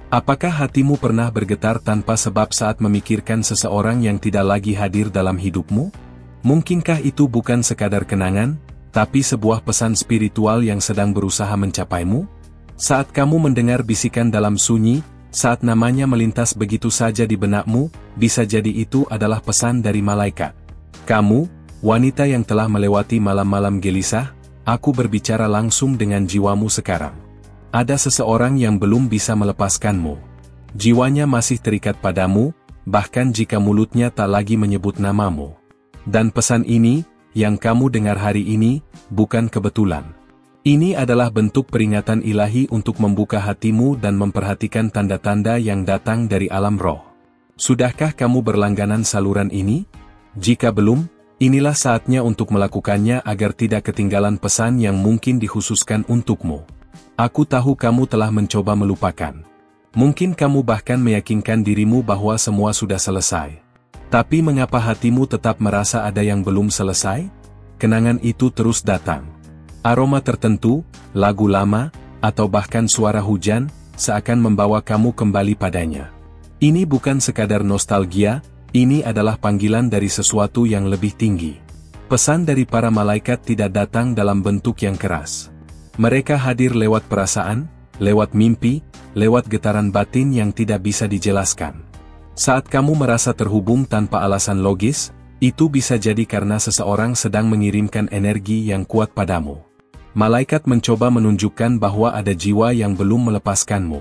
Apakah hatimu pernah bergetar tanpa sebab saat memikirkan seseorang yang tidak lagi hadir dalam hidupmu? Mungkinkah itu bukan sekadar kenangan, tapi sebuah pesan spiritual yang sedang berusaha mencapaimu? Saat kamu mendengar bisikan dalam sunyi, saat namanya melintas begitu saja di benakmu, bisa jadi itu adalah pesan dari malaikat. Kamu, wanita yang telah melewati malam-malam gelisah, aku berbicara langsung dengan jiwamu sekarang. Ada seseorang yang belum bisa melepaskanmu. Jiwanya masih terikat padamu, bahkan jika mulutnya tak lagi menyebut namamu. Dan pesan ini, yang kamu dengar hari ini, bukan kebetulan. Ini adalah bentuk peringatan ilahi untuk membuka hatimu dan memperhatikan tanda-tanda yang datang dari alam roh. Sudahkah kamu berlangganan saluran ini? Jika belum, inilah saatnya untuk melakukannya agar tidak ketinggalan pesan yang mungkin dikhususkan untukmu. Aku tahu kamu telah mencoba melupakan. Mungkin kamu bahkan meyakinkan dirimu bahwa semua sudah selesai. Tapi mengapa hatimu tetap merasa ada yang belum selesai? Kenangan itu terus datang. Aroma tertentu, lagu lama, atau bahkan suara hujan, seakan membawa kamu kembali padanya. Ini bukan sekadar nostalgia, ini adalah panggilan dari sesuatu yang lebih tinggi. Pesan dari para malaikat tidak datang dalam bentuk yang keras. Mereka hadir lewat perasaan, lewat mimpi, lewat getaran batin yang tidak bisa dijelaskan. Saat kamu merasa terhubung tanpa alasan logis, itu bisa jadi karena seseorang sedang mengirimkan energi yang kuat padamu. Malaikat mencoba menunjukkan bahwa ada jiwa yang belum melepaskanmu.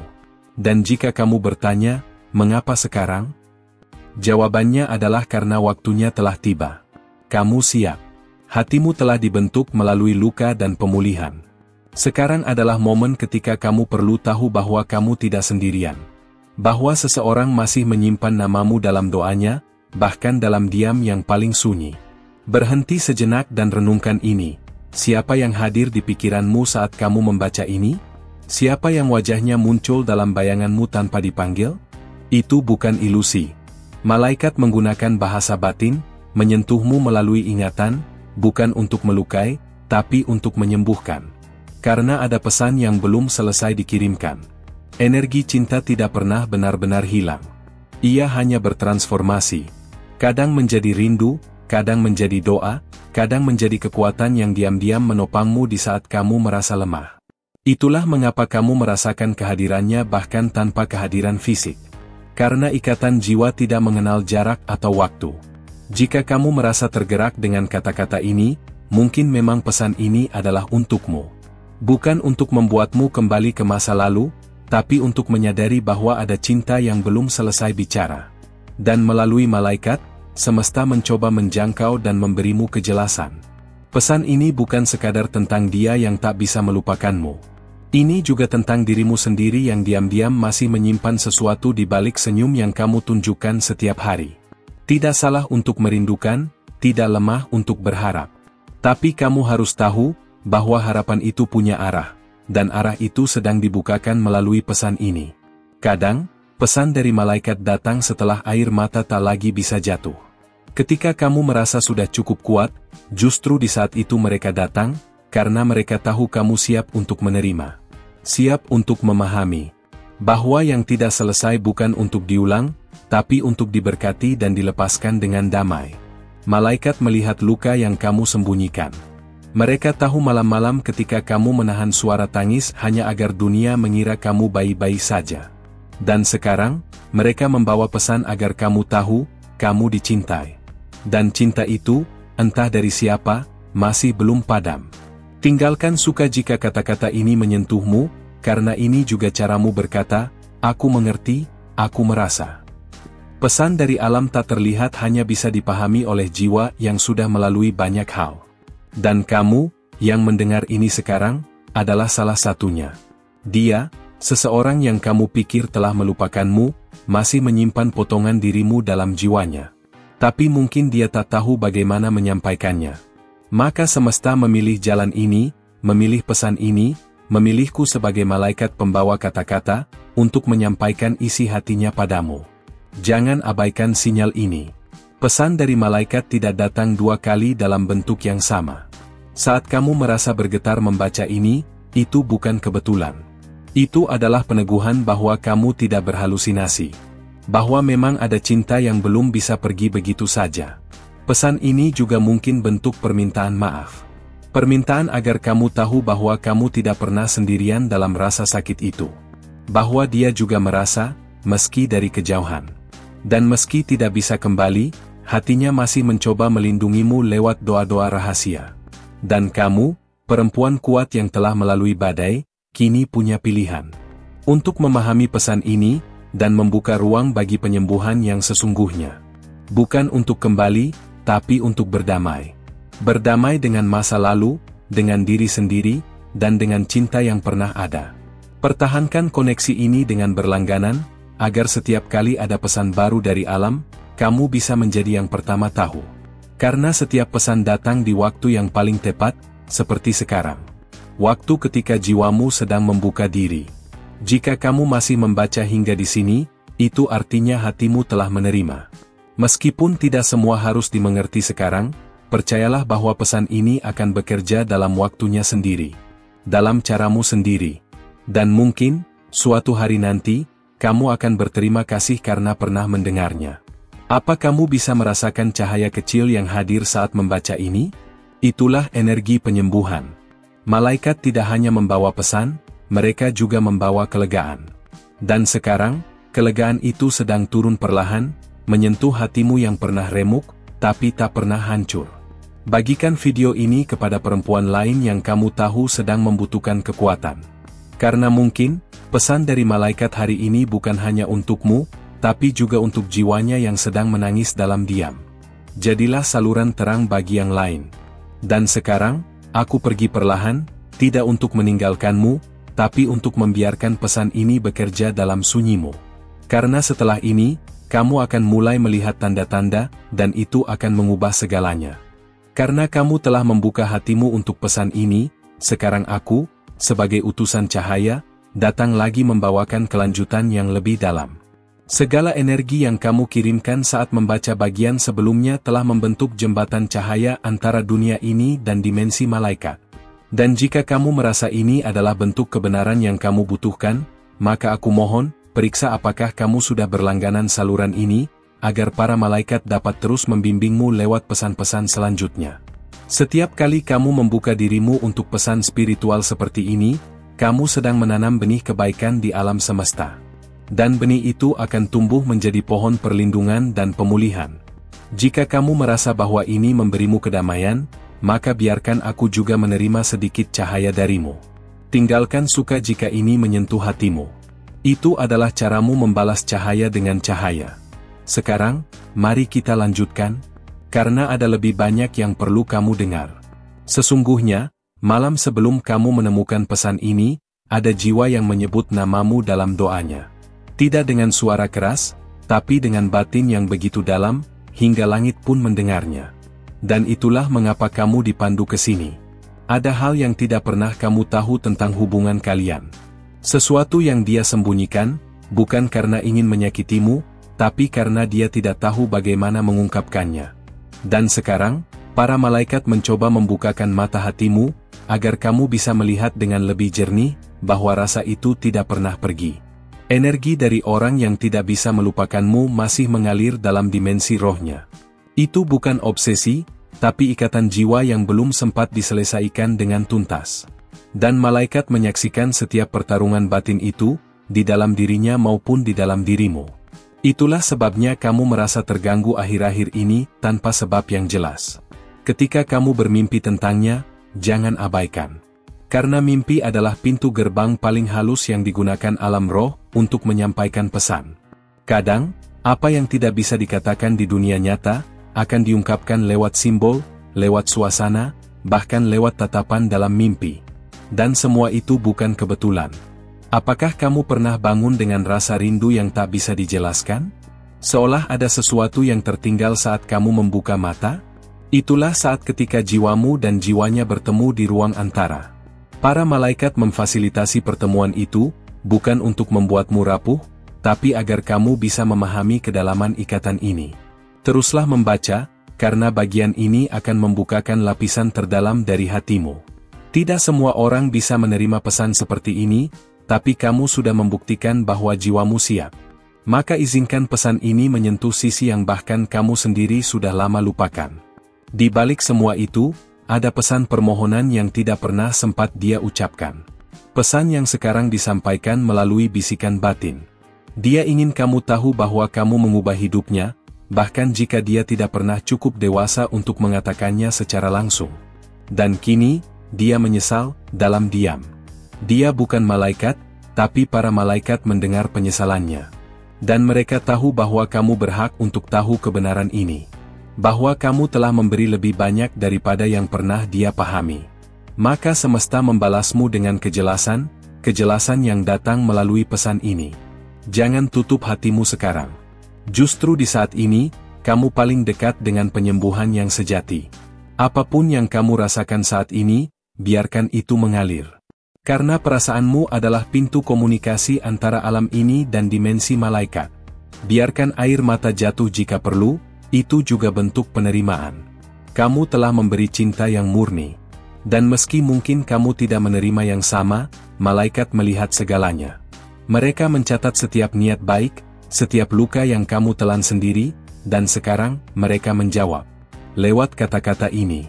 Dan jika kamu bertanya, mengapa sekarang? Jawabannya adalah karena waktunya telah tiba. Kamu siap. Hatimu telah dibentuk melalui luka dan pemulihan. Sekarang adalah momen ketika kamu perlu tahu bahwa kamu tidak sendirian. Bahwa seseorang masih menyimpan namamu dalam doanya, bahkan dalam diam yang paling sunyi. Berhenti sejenak dan renungkan ini. Siapa yang hadir di pikiranmu saat kamu membaca ini? Siapa yang wajahnya muncul dalam bayanganmu tanpa dipanggil? Itu bukan ilusi. Malaikat menggunakan bahasa batin, menyentuhmu melalui ingatan, bukan untuk melukai, tapi untuk menyembuhkan. Karena ada pesan yang belum selesai dikirimkan. Energi cinta tidak pernah benar-benar hilang. Ia hanya bertransformasi. Kadang menjadi rindu, kadang menjadi doa, kadang menjadi kekuatan yang diam-diam menopangmu di saat kamu merasa lemah. Itulah mengapa kamu merasakan kehadirannya bahkan tanpa kehadiran fisik. Karena ikatan jiwa tidak mengenal jarak atau waktu. Jika kamu merasa tergerak dengan kata-kata ini, mungkin memang pesan ini adalah untukmu. Bukan untuk membuatmu kembali ke masa lalu, tapi untuk menyadari bahwa ada cinta yang belum selesai bicara. Dan melalui malaikat, semesta mencoba menjangkau dan memberimu kejelasan. Pesan ini bukan sekadar tentang dia yang tak bisa melupakanmu. Ini juga tentang dirimu sendiri yang diam-diam masih menyimpan sesuatu di balik senyum yang kamu tunjukkan setiap hari. Tidak salah untuk merindukan, tidak lemah untuk berharap. Tapi kamu harus tahu, bahwa harapan itu punya arah, dan arah itu sedang dibukakan melalui pesan ini. Kadang, pesan dari malaikat datang setelah air mata tak lagi bisa jatuh. Ketika kamu merasa sudah cukup kuat, justru di saat itu mereka datang, karena mereka tahu kamu siap untuk menerima. Siap untuk memahami. Bahwa yang tidak selesai bukan untuk diulang, tapi untuk diberkati dan dilepaskan dengan damai. Malaikat melihat luka yang kamu sembunyikan. Mereka tahu malam-malam ketika kamu menahan suara tangis hanya agar dunia mengira kamu baik-baik saja. Dan sekarang, mereka membawa pesan agar kamu tahu, kamu dicintai. Dan cinta itu, entah dari siapa, masih belum padam. Tinggalkan suka jika kata-kata ini menyentuhmu, karena ini juga caramu berkata, aku mengerti, aku merasa. Pesan dari alam tak terlihat hanya bisa dipahami oleh jiwa yang sudah melalui banyak hal. Dan kamu, yang mendengar ini sekarang, adalah salah satunya. Dia, seseorang yang kamu pikir telah melupakanmu, masih menyimpan potongan dirimu dalam jiwanya. Tapi mungkin dia tak tahu bagaimana menyampaikannya. Maka semesta memilih jalan ini, memilih pesan ini, memilihku sebagai malaikat pembawa kata-kata, untuk menyampaikan isi hatinya padamu. Jangan abaikan sinyal ini. Pesan dari malaikat tidak datang dua kali dalam bentuk yang sama. Saat kamu merasa bergetar membaca ini, itu bukan kebetulan. Itu adalah peneguhan bahwa kamu tidak berhalusinasi. Bahwa memang ada cinta yang belum bisa pergi begitu saja. Pesan ini juga mungkin bentuk permintaan maaf. Permintaan agar kamu tahu bahwa kamu tidak pernah sendirian dalam rasa sakit itu. Bahwa dia juga merasa, meski dari kejauhan. Dan meski tidak bisa kembali, hatinya masih mencoba melindungimu lewat doa-doa rahasia. Dan kamu, perempuan kuat yang telah melalui badai, kini punya pilihan. Untuk memahami pesan ini, dan membuka ruang bagi penyembuhan yang sesungguhnya. Bukan untuk kembali, tapi untuk berdamai. Berdamai dengan masa lalu, dengan diri sendiri, dan dengan cinta yang pernah ada. Pertahankan koneksi ini dengan berlangganan, agar setiap kali ada pesan baru dari alam, kamu bisa menjadi yang pertama tahu. Karena setiap pesan datang di waktu yang paling tepat, seperti sekarang. Waktu ketika jiwamu sedang membuka diri. Jika kamu masih membaca hingga di sini, itu artinya hatimu telah menerima. Meskipun tidak semua harus dimengerti sekarang, percayalah bahwa pesan ini akan bekerja dalam waktunya sendiri. Dalam caramu sendiri. Dan mungkin, suatu hari nanti, kamu akan berterima kasih karena pernah mendengarnya. Apa kamu bisa merasakan cahaya kecil yang hadir saat membaca ini? Itulah energi penyembuhan. Malaikat tidak hanya membawa pesan, mereka juga membawa kelegaan. Dan sekarang, kelegaan itu sedang turun perlahan, menyentuh hatimu yang pernah remuk, tapi tak pernah hancur. Bagikan video ini kepada perempuan lain yang kamu tahu sedang membutuhkan kekuatan. Karena mungkin, pesan dari malaikat hari ini bukan hanya untukmu, tapi juga untuk jiwanya yang sedang menangis dalam diam. Jadilah saluran terang bagi yang lain. Dan sekarang, aku pergi perlahan, tidak untuk meninggalkanmu, tapi untuk membiarkan pesan ini bekerja dalam sunyimu. Karena setelah ini, kamu akan mulai melihat tanda-tanda, dan itu akan mengubah segalanya. Karena kamu telah membuka hatimu untuk pesan ini, sekarang aku, sebagai utusan cahaya, datang lagi membawakan kelanjutan yang lebih dalam. Segala energi yang kamu kirimkan saat membaca bagian sebelumnya telah membentuk jembatan cahaya antara dunia ini dan dimensi malaikat. Dan jika kamu merasa ini adalah bentuk kebenaran yang kamu butuhkan, maka aku mohon, periksa apakah kamu sudah berlangganan saluran ini, agar para malaikat dapat terus membimbingmu lewat pesan-pesan selanjutnya. Setiap kali kamu membuka dirimu untuk pesan spiritual seperti ini, kamu sedang menanam benih kebaikan di alam semesta. Dan benih itu akan tumbuh menjadi pohon perlindungan dan pemulihan. Jika kamu merasa bahwa ini memberimu kedamaian, maka biarkan aku juga menerima sedikit cahaya darimu. Tinggalkan suka jika ini menyentuh hatimu. Itu adalah caramu membalas cahaya dengan cahaya. Sekarang, mari kita lanjutkan, karena ada lebih banyak yang perlu kamu dengar. Sesungguhnya, malam sebelum kamu menemukan pesan ini, ada jiwa yang menyebut namamu dalam doanya. Tidak dengan suara keras, tapi dengan batin yang begitu dalam, hingga langit pun mendengarnya. Dan itulah mengapa kamu dipandu ke sini. Ada hal yang tidak pernah kamu tahu tentang hubungan kalian. Sesuatu yang dia sembunyikan, bukan karena ingin menyakitimu, tapi karena dia tidak tahu bagaimana mengungkapkannya. Dan sekarang, para malaikat mencoba membukakan mata hatimu, agar kamu bisa melihat dengan lebih jernih, bahwa rasa itu tidak pernah pergi. Energi dari orang yang tidak bisa melupakanmu masih mengalir dalam dimensi rohnya. Itu bukan obsesi, tapi ikatan jiwa yang belum sempat diselesaikan dengan tuntas. Dan malaikat menyaksikan setiap pertarungan batin itu, di dalam dirinya maupun di dalam dirimu. Itulah sebabnya kamu merasa terganggu akhir-akhir ini, tanpa sebab yang jelas. Ketika kamu bermimpi tentangnya, jangan abaikan. Karena mimpi adalah pintu gerbang paling halus yang digunakan alam roh, untuk menyampaikan pesan. Kadang, apa yang tidak bisa dikatakan di dunia nyata, akan diungkapkan lewat simbol, lewat suasana, bahkan lewat tatapan dalam mimpi. Dan semua itu bukan kebetulan. Apakah kamu pernah bangun dengan rasa rindu yang tak bisa dijelaskan? Seolah ada sesuatu yang tertinggal saat kamu membuka mata? Itulah saat ketika jiwamu dan jiwanya bertemu di ruang antara. Para malaikat memfasilitasi pertemuan itu, bukan untuk membuatmu rapuh, tapi agar kamu bisa memahami kedalaman ikatan ini. Teruslah membaca, karena bagian ini akan membukakan lapisan terdalam dari hatimu. Tidak semua orang bisa menerima pesan seperti ini, tapi kamu sudah membuktikan bahwa jiwamu siap. Maka izinkan pesan ini menyentuh sisi yang bahkan kamu sendiri sudah lama lupakan. Di balik semua itu, ada pesan permohonan yang tidak pernah sempat dia ucapkan. Pesan yang sekarang disampaikan melalui bisikan batin. Dia ingin kamu tahu bahwa kamu mengubah hidupnya, bahkan jika dia tidak pernah cukup dewasa untuk mengatakannya secara langsung. Dan kini, dia menyesal, dalam diam. Dia bukan malaikat, tapi para malaikat mendengar penyesalannya. Dan mereka tahu bahwa kamu berhak untuk tahu kebenaran ini. Bahwa kamu telah memberi lebih banyak daripada yang pernah dia pahami. Maka semesta membalasmu dengan kejelasan yang datang melalui pesan ini. Jangan tutup hatimu sekarang. Justru di saat ini, kamu paling dekat dengan penyembuhan yang sejati. Apapun yang kamu rasakan saat ini, biarkan itu mengalir. Karena perasaanmu adalah pintu komunikasi antara alam ini dan dimensi malaikat. Biarkan air mata jatuh jika perlu, itu juga bentuk penerimaan. Kamu telah memberi cinta yang murni. Dan meski mungkin kamu tidak menerima yang sama, malaikat melihat segalanya. Mereka mencatat setiap niat baik, setiap luka yang kamu telan sendiri, dan sekarang, mereka menjawab. Lewat kata-kata ini.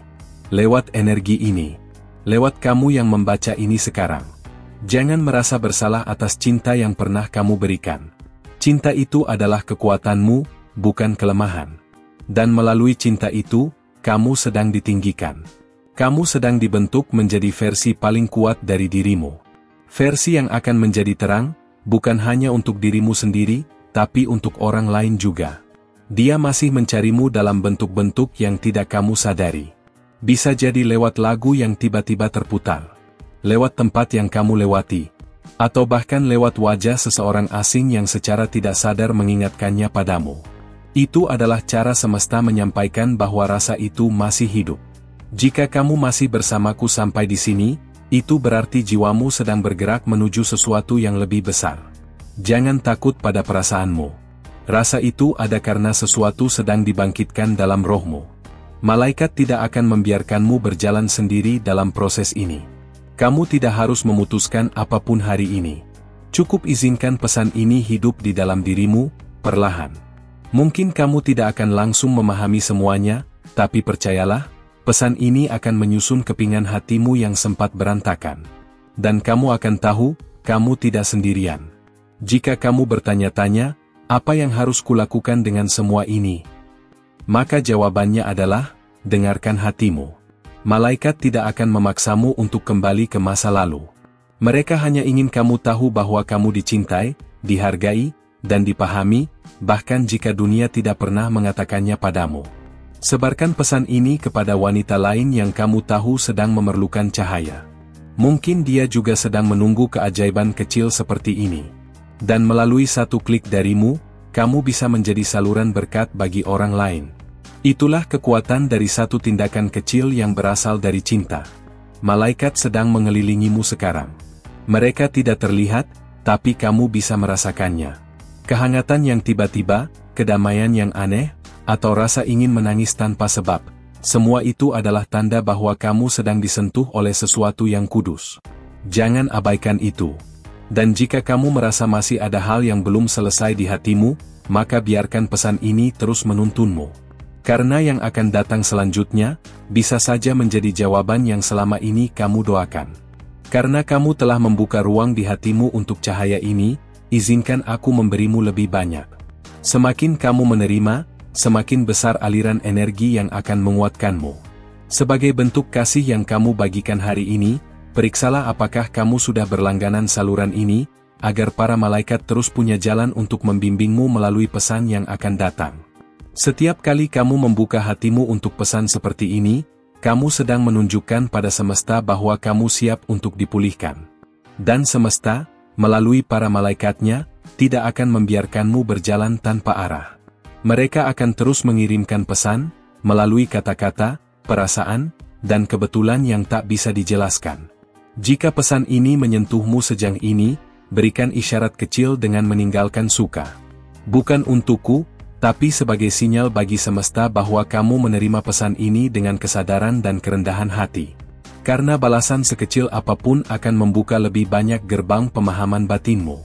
Lewat energi ini. Lewat kamu yang membaca ini sekarang. Jangan merasa bersalah atas cinta yang pernah kamu berikan. Cinta itu adalah kekuatanmu, bukan kelemahan. Dan melalui cinta itu, kamu sedang ditinggikan. Kamu sedang dibentuk menjadi versi paling kuat dari dirimu. Versi yang akan menjadi terang, bukan hanya untuk dirimu sendiri, tapi untuk orang lain juga. Dia masih mencarimu dalam bentuk-bentuk yang tidak kamu sadari. Bisa jadi lewat lagu yang tiba-tiba terputar. Lewat tempat yang kamu lewati. Atau bahkan lewat wajah seseorang asing yang secara tidak sadar mengingatkannya padamu. Itu adalah cara semesta menyampaikan bahwa rasa itu masih hidup. Jika kamu masih bersamaku sampai di sini, itu berarti jiwamu sedang bergerak menuju sesuatu yang lebih besar. Jangan takut pada perasaanmu. Rasa itu ada karena sesuatu sedang dibangkitkan dalam rohmu. Malaikat tidak akan membiarkanmu berjalan sendiri dalam proses ini. Kamu tidak harus memutuskan apapun hari ini. Cukup izinkan pesan ini hidup di dalam dirimu, perlahan. Mungkin kamu tidak akan langsung memahami semuanya, tapi percayalah, pesan ini akan menyusun kepingan hatimu yang sempat berantakan. Dan kamu akan tahu, kamu tidak sendirian. Jika kamu bertanya-tanya, apa yang harus kulakukan dengan semua ini? Maka jawabannya adalah, dengarkan hatimu. Malaikat tidak akan memaksamu untuk kembali ke masa lalu. Mereka hanya ingin kamu tahu bahwa kamu dicintai, dihargai, dan dipahami, bahkan jika dunia tidak pernah mengatakannya padamu. Sebarkan pesan ini kepada wanita lain yang kamu tahu sedang memerlukan cahaya. Mungkin dia juga sedang menunggu keajaiban kecil seperti ini. Dan melalui satu klik darimu, kamu bisa menjadi saluran berkat bagi orang lain. Itulah kekuatan dari satu tindakan kecil yang berasal dari cinta. Malaikat sedang mengelilingimu sekarang. Mereka tidak terlihat, tapi kamu bisa merasakannya. Kehangatan yang tiba-tiba, kedamaian yang aneh, atau rasa ingin menangis tanpa sebab. Semua itu adalah tanda bahwa kamu sedang disentuh oleh sesuatu yang kudus. Jangan abaikan itu. Dan jika kamu merasa masih ada hal yang belum selesai di hatimu, maka biarkan pesan ini terus menuntunmu. Karena yang akan datang selanjutnya, bisa saja menjadi jawaban yang selama ini kamu doakan. Karena kamu telah membuka ruang di hatimu untuk cahaya ini, izinkan aku memberimu lebih banyak. Semakin kamu menerima, semakin besar aliran energi yang akan menguatkanmu. Sebagai bentuk kasih yang kamu bagikan hari ini, periksalah apakah kamu sudah berlangganan saluran ini, agar para malaikat terus punya jalan untuk membimbingmu melalui pesan yang akan datang. Setiap kali kamu membuka hatimu untuk pesan seperti ini, kamu sedang menunjukkan pada semesta bahwa kamu siap untuk dipulihkan. Dan semesta, melalui para malaikatnya, tidak akan membiarkanmu berjalan tanpa arah. Mereka akan terus mengirimkan pesan, melalui kata-kata, perasaan, dan kebetulan yang tak bisa dijelaskan. Jika pesan ini menyentuhmu sejauh ini, berikan isyarat kecil dengan meninggalkan suka. Bukan untukku, tapi sebagai sinyal bagi semesta bahwa kamu menerima pesan ini dengan kesadaran dan kerendahan hati. Karena balasan sekecil apapun akan membuka lebih banyak gerbang pemahaman batinmu.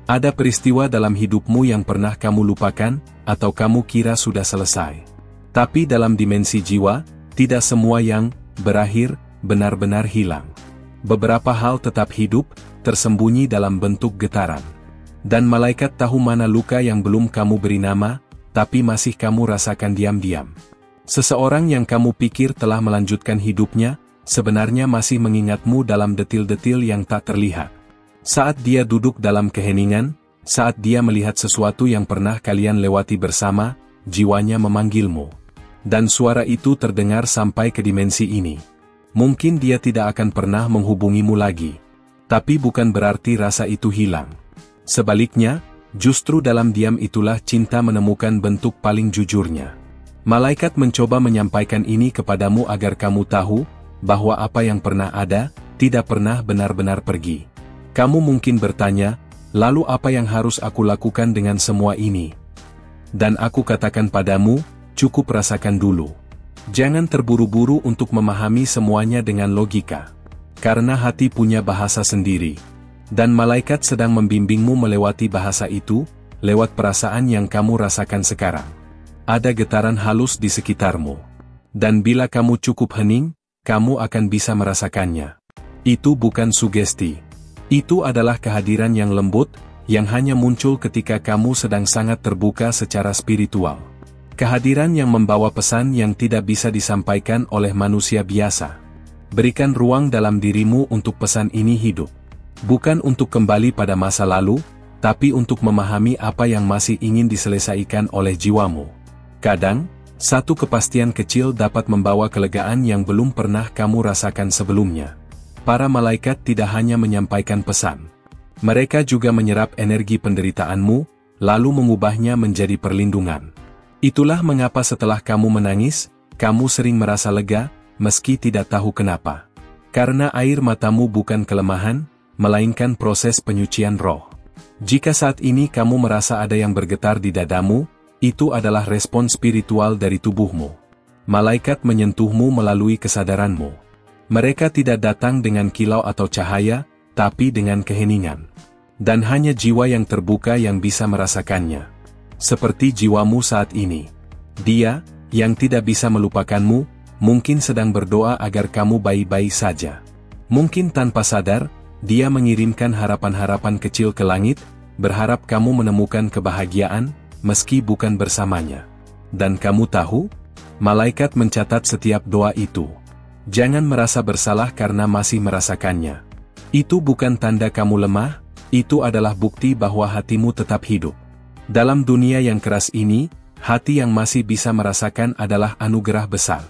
Ada peristiwa dalam hidupmu yang pernah kamu lupakan, atau kamu kira sudah selesai. Tapi dalam dimensi jiwa, tidak semua yang berakhir benar-benar hilang. Beberapa hal tetap hidup, tersembunyi dalam bentuk getaran. Dan malaikat tahu mana luka yang belum kamu beri nama, tapi masih kamu rasakan diam-diam. Seseorang yang kamu pikir telah melanjutkan hidupnya, sebenarnya masih mengingatmu dalam detil-detil yang tak terlihat. Saat dia duduk dalam keheningan, saat dia melihat sesuatu yang pernah kalian lewati bersama, jiwanya memanggilmu. Dan suara itu terdengar sampai ke dimensi ini. Mungkin dia tidak akan pernah menghubungimu lagi. Tapi bukan berarti rasa itu hilang. Sebaliknya, justru dalam diam itulah cinta menemukan bentuk paling jujurnya. Malaikat mencoba menyampaikan ini kepadamu agar kamu tahu, bahwa apa yang pernah ada, tidak pernah benar-benar pergi. Kamu mungkin bertanya, lalu apa yang harus aku lakukan dengan semua ini? Dan aku katakan padamu, cukup rasakan dulu. Jangan terburu-buru untuk memahami semuanya dengan logika. Karena hati punya bahasa sendiri. Dan malaikat sedang membimbingmu melewati bahasa itu, lewat perasaan yang kamu rasakan sekarang. Ada getaran halus di sekitarmu. Dan bila kamu cukup hening, kamu akan bisa merasakannya. Itu bukan sugesti. Itu adalah kehadiran yang lembut, yang hanya muncul ketika kamu sedang sangat terbuka secara spiritual. Kehadiran yang membawa pesan yang tidak bisa disampaikan oleh manusia biasa. Berikan ruang dalam dirimu untuk pesan ini hidup. Bukan untuk kembali pada masa lalu, tapi untuk memahami apa yang masih ingin diselesaikan oleh jiwamu. Kadang, satu kepastian kecil dapat membawa kelegaan yang belum pernah kamu rasakan sebelumnya. Para malaikat tidak hanya menyampaikan pesan. Mereka juga menyerap energi penderitaanmu, lalu mengubahnya menjadi perlindungan. Itulah mengapa setelah kamu menangis, kamu sering merasa lega, meski tidak tahu kenapa. Karena air matamu bukan kelemahan, melainkan proses penyucian roh. Jika saat ini kamu merasa ada yang bergetar di dadamu, itu adalah respon spiritual dari tubuhmu. Malaikat menyentuhmu melalui kesadaranmu. Mereka tidak datang dengan kilau atau cahaya, tapi dengan keheningan. Dan hanya jiwa yang terbuka yang bisa merasakannya. Seperti jiwamu saat ini. Dia, yang tidak bisa melupakanmu, mungkin sedang berdoa agar kamu baik-baik saja. Mungkin tanpa sadar, dia mengirimkan harapan-harapan kecil ke langit, berharap kamu menemukan kebahagiaan, meski bukan bersamanya. Dan kamu tahu? Malaikat mencatat setiap doa itu. Jangan merasa bersalah karena masih merasakannya. Itu bukan tanda kamu lemah, itu adalah bukti bahwa hatimu tetap hidup. Dalam dunia yang keras ini, hati yang masih bisa merasakan adalah anugerah besar.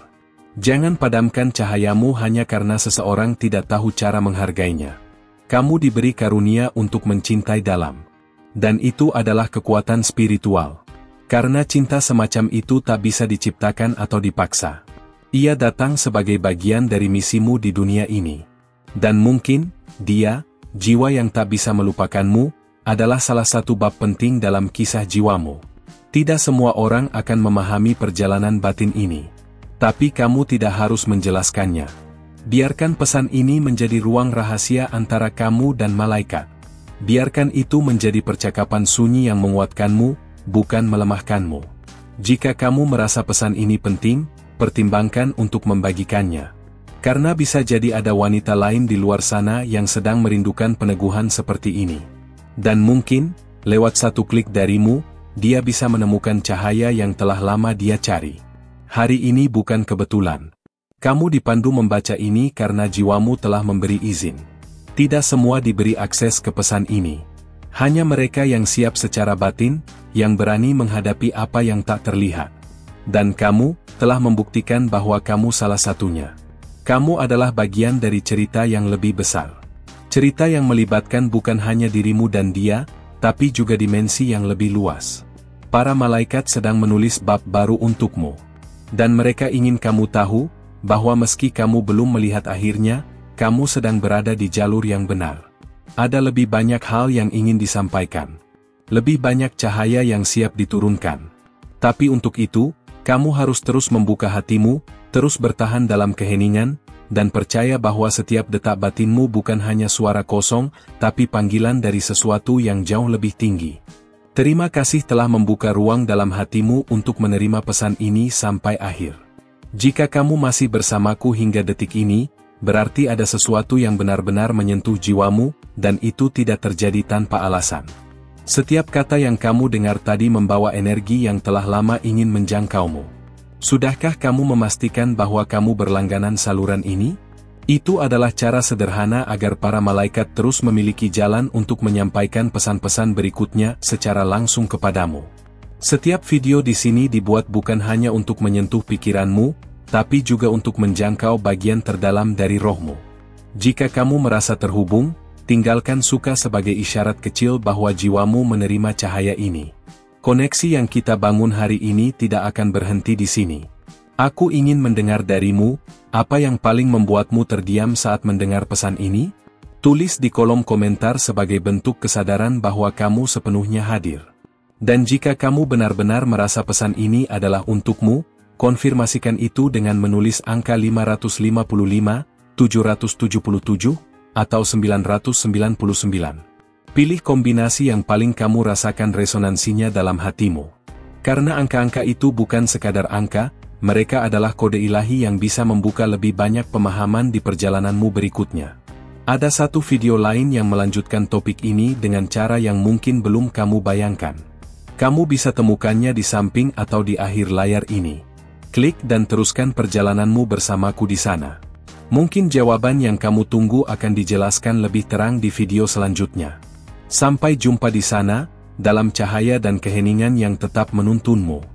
Jangan padamkan cahayamu hanya karena seseorang tidak tahu cara menghargainya. Kamu diberi karunia untuk mencintai dalam. Dan itu adalah kekuatan spiritual. Karena cinta semacam itu tak bisa diciptakan atau dipaksa. Ia datang sebagai bagian dari misimu di dunia ini. Dan mungkin, dia, jiwa yang tak bisa melupakanmu, adalah salah satu bab penting dalam kisah jiwamu. Tidak semua orang akan memahami perjalanan batin ini. Tapi kamu tidak harus menjelaskannya. Biarkan pesan ini menjadi ruang rahasia antara kamu dan malaikat. Biarkan itu menjadi percakapan sunyi yang menguatkanmu, bukan melemahkanmu. Jika kamu merasa pesan ini penting, pertimbangkan untuk membagikannya. Karena bisa jadi ada wanita lain di luar sana yang sedang merindukan peneguhan seperti ini. Dan mungkin, lewat satu klik darimu, dia bisa menemukan cahaya yang telah lama dia cari. Hari ini bukan kebetulan. Kamu dipandu membaca ini karena jiwamu telah memberi izin. Tidak semua diberi akses ke pesan ini. Hanya mereka yang siap secara batin, yang berani menghadapi apa yang tak terlihat. Dan kamu telah membuktikan bahwa kamu salah satunya. Kamu adalah bagian dari cerita yang lebih besar. Cerita yang melibatkan bukan hanya dirimu dan dia, tapi juga dimensi yang lebih luas. Para malaikat sedang menulis bab baru untukmu. Dan mereka ingin kamu tahu, bahwa meski kamu belum melihat akhirnya, kamu sedang berada di jalur yang benar. Ada lebih banyak hal yang ingin disampaikan. Lebih banyak cahaya yang siap diturunkan. Tapi untuk itu, kamu harus terus membuka hatimu, terus bertahan dalam keheningan, dan percaya bahwa setiap detak batinmu bukan hanya suara kosong, tapi panggilan dari sesuatu yang jauh lebih tinggi. Terima kasih telah membuka ruang dalam hatimu untuk menerima pesan ini sampai akhir. Jika kamu masih bersamaku hingga detik ini, berarti ada sesuatu yang benar-benar menyentuh jiwamu, dan itu tidak terjadi tanpa alasan. Setiap kata yang kamu dengar tadi membawa energi yang telah lama ingin menjangkaumu. Sudahkah kamu memastikan bahwa kamu berlangganan saluran ini? Itu adalah cara sederhana agar para malaikat terus memiliki jalan untuk menyampaikan pesan-pesan berikutnya secara langsung kepadamu. Setiap video di sini dibuat bukan hanya untuk menyentuh pikiranmu, tapi juga untuk menjangkau bagian terdalam dari rohmu. Jika kamu merasa terhubung, tinggalkan suka sebagai isyarat kecil bahwa jiwamu menerima cahaya ini. Koneksi yang kita bangun hari ini tidak akan berhenti di sini. Aku ingin mendengar darimu, apa yang paling membuatmu terdiam saat mendengar pesan ini? Tulis di kolom komentar sebagai bentuk kesadaran bahwa kamu sepenuhnya hadir. Dan jika kamu benar-benar merasa pesan ini adalah untukmu, konfirmasikan itu dengan menulis angka 555, 777, atau 999. Pilih kombinasi yang paling kamu rasakan resonansinya dalam hatimu. Karena angka-angka itu bukan sekadar angka, mereka adalah kode ilahi yang bisa membuka lebih banyak pemahaman di perjalananmu berikutnya. Ada satu video lain yang melanjutkan topik ini dengan cara yang mungkin belum kamu bayangkan. Kamu bisa temukannya di samping atau di akhir layar ini. Klik dan teruskan perjalananmu bersamaku di sana. Mungkin jawaban yang kamu tunggu akan dijelaskan lebih terang di video selanjutnya. Sampai jumpa di sana, dalam cahaya dan keheningan yang tetap menuntunmu.